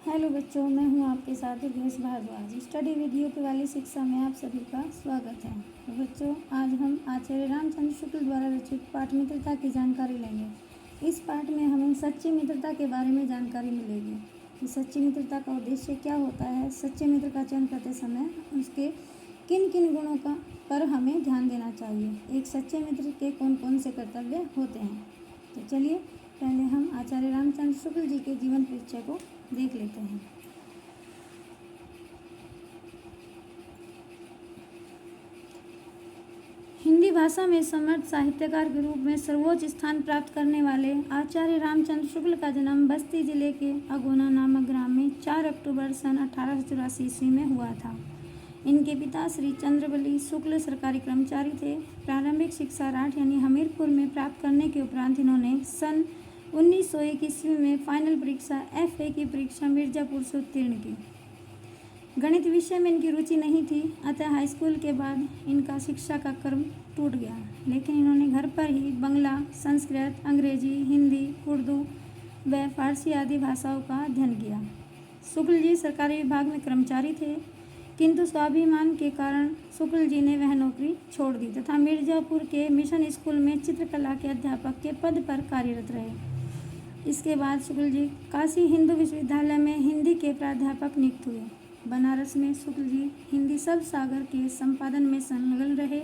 Hello बच्चों, मैं हूं आपके साथ Urvesh Bhardwaj. Study with UP वाली शिक्षा में आप सभी का स्वागत है। तो बच्चों, आज हम आचार्य रामचंद्र शुक्ल द्वारा रचित पाठ मित्रता की जानकारी लेंगे। इस पाठ में हमें सच्ची मित्रता के बारे में जानकारी मिलेगी कि सच्ची मित्रता का उद्देश्य क्या होता है, सच्चे मित्र का चयन करते समय उसके किन किन गुणों का पर हमें ध्यान देना चाहिए, एक सच्चे मित्र के कौन कौन से कर्तव्य होते हैं। तो चलिए पहले हम आचार्य रामचंद्र शुक्ल जी के जीवन परिचय को देख लेते हैं। हिंदी भाषा में समर्थ साहित्यकार के रूप में सर्वोच्च स्थान प्राप्त करने वाले आचार्य रामचंद्र शुक्ल का जन्म बस्ती जिले के अगोना नामक ग्राम में 4 अक्टूबर सन 1884 ईस्वी में हुआ था। इनके पिता श्री चंद्रबली शुक्ल सरकारी कर्मचारी थे। प्रारंभिक शिक्षा राठ यानी हमीरपुर में प्राप्त करने के उपरांत इन्होंने सन 1901 ईस्वी में फाइनल परीक्षा FA की परीक्षा मिर्जापुर से उत्तीर्ण की। गणित विषय में इनकी रुचि नहीं थी, अतः हाई स्कूल के बाद इनका शिक्षा का क्रम टूट गया, लेकिन इन्होंने घर पर ही बंगला, संस्कृत, अंग्रेजी, हिंदी, उर्दू व फारसी आदि भाषाओं का अध्ययन किया। शुक्ल जी सरकारी विभाग में कर्मचारी थे, किंतु स्वाभिमान के कारण शुक्ल जी ने वह नौकरी छोड़ दी तथा मिर्जापुर के मिशन स्कूल में चित्रकला के अध्यापक के पद पर कार्यरत रहे। इसके बाद शुक्ल जी काशी हिंदू विश्वविद्यालय में हिंदी के प्राध्यापक नियुक्त हुए। बनारस में शुक्ल जी हिंदी शब्द सागर के संपादन में संलग्न रहे।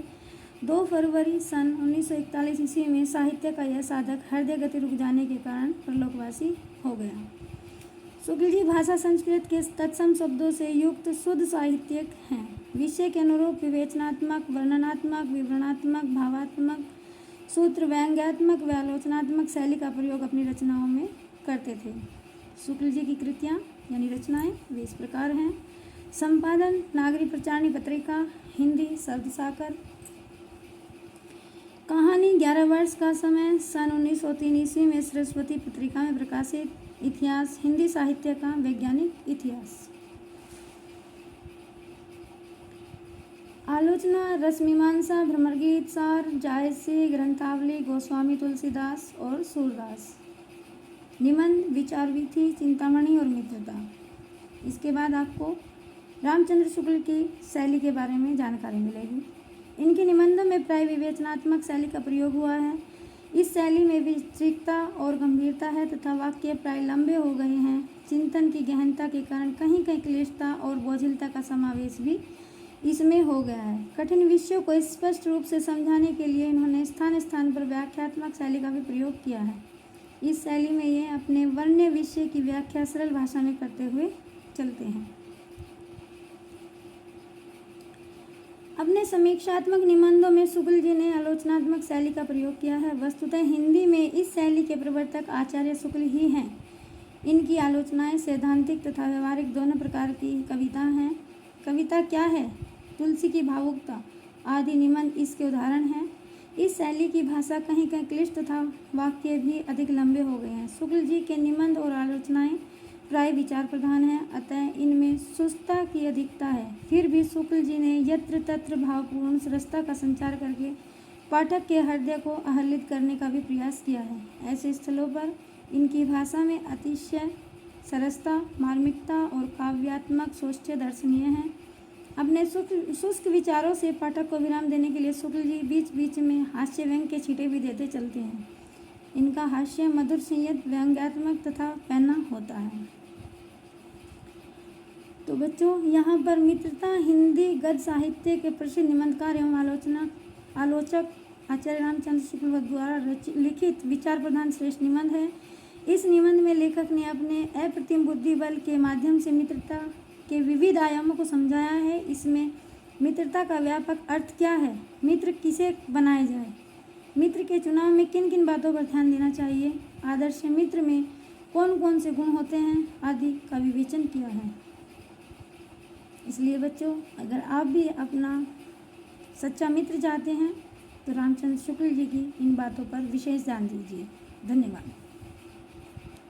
2 फरवरी सन 1941 ईस्वी में साहित्य का यह साधक हृदय गति रुक जाने के कारण परलोकवासी हो गया। शुक्ल जी भाषा संस्कृत के तत्सम शब्दों से युक्त शुद्ध साहित्यिक हैं। विषय के अनुरूप विवेचनात्मक, वर्णनात्मक, विवरणात्मक, भावात्मक, सूत्र, व्यंग्यात्मक व आलोचनात्मक शैली का प्रयोग अपनी रचनाओं में करते थे। शुक्ल जी की कृतियाँ यानी रचनाएं वे इस प्रकार हैं। संपादन नागरी प्रचारणी पत्रिका, हिंदी शब्द सागर। कहानी 11 वर्ष का समय सन 1903 ईस्वी में सरस्वती पत्रिका में प्रकाशित। इतिहास हिंदी साहित्य का वैज्ञानिक इतिहास। आलोचना रसमीमांसा, भ्रमरगीत, सार, जायसी, ग्रंथावली, गोस्वामी तुलसीदास और सूरदास। निबंध विचार विधि, चिंतामणि और मित्रता। इसके बाद आपको रामचंद्र शुक्ल की शैली के बारे में जानकारी मिलेगी। इनके निबंधों में प्राय विवेचनात्मक शैली का प्रयोग हुआ है। इस शैली में विस्तृतता और गंभीरता है तथा वाक्य प्राय लंबे हो गए हैं। चिंतन की गहनता के कारण कहीं कहीं क्लिष्टता और बोझिलता का समावेश भी इसमें हो गया है। कठिन विषयों को स्पष्ट रूप से समझाने के लिए इन्होंने स्थान स्थान पर व्याख्यात्मक शैली का भी प्रयोग किया है। इस शैली में ये अपने वर्ण्य विषय की व्याख्या सरल भाषा में करते हुए चलते हैं। अपने समीक्षात्मक निबंधों में शुक्ल जी ने आलोचनात्मक शैली का प्रयोग किया है। वस्तुतः हिंदी में इस शैली के प्रवर्तक आचार्य शुक्ल ही हैं। इनकी आलोचनाएं सैद्धांतिक तथा व्यवहारिक दोनों प्रकार की कविता हैं। कविता क्या है, तुलसी की भावुकता आदि निबंध इसके उदाहरण हैं। इस शैली की भाषा कहीं कहीं क्लिष्ट तथा वाक्य भी अधिक लंबे हो गए हैं। शुक्ल जी के निबंध और आलोचनाएं प्राय विचार प्रधान हैं, अतः इनमें सुस्तता की अधिकता है। फिर भी शुक्ल जी ने यत्र तत्र भावपूर्ण सरसता का संचार करके पाठक के हृदय को आह्लादित करने का भी प्रयास किया है। ऐसे स्थलों पर इनकी भाषा में अतिशय सरसता, मार्मिकता और काव्यात्मक सौष्ठ्य दर्शनीय है। अपने शुष्क विचारों से पाठक को विराम देने के लिए शुक्ल जी बीच बीच में हास्य व्यंग के छींटे भी देते चलते हैं। इनका हास्य मधुर, संयत, व्यंग्यात्मक तथा पैना होता है। तो बच्चों, यहाँ पर मित्रता हिंदी गद्य साहित्य के प्रसिद्ध निबंधकार एवं आलोचक आचार्य रामचंद्र शुक्ल द्वारा लिखित विचार प्रधान श्रेष्ठ निबंध है। इस निबंध में लेखक ने अपने अप्रतिम बुद्धि बल के माध्यम से मित्रता के विविध आयामों को समझाया है। इसमें मित्रता का व्यापक अर्थ क्या है, मित्र किसे बनाए जाए, मित्र के चुनाव में किन किन बातों पर ध्यान देना चाहिए, आदर्श मित्र में कौन कौन से गुण होते हैं आदि का विवेचन किया है। इसलिए बच्चों, अगर आप भी अपना सच्चा मित्र चाहते हैं तो रामचंद्र शुक्ल जी की इन बातों पर विशेष ध्यान दीजिए। धन्यवाद।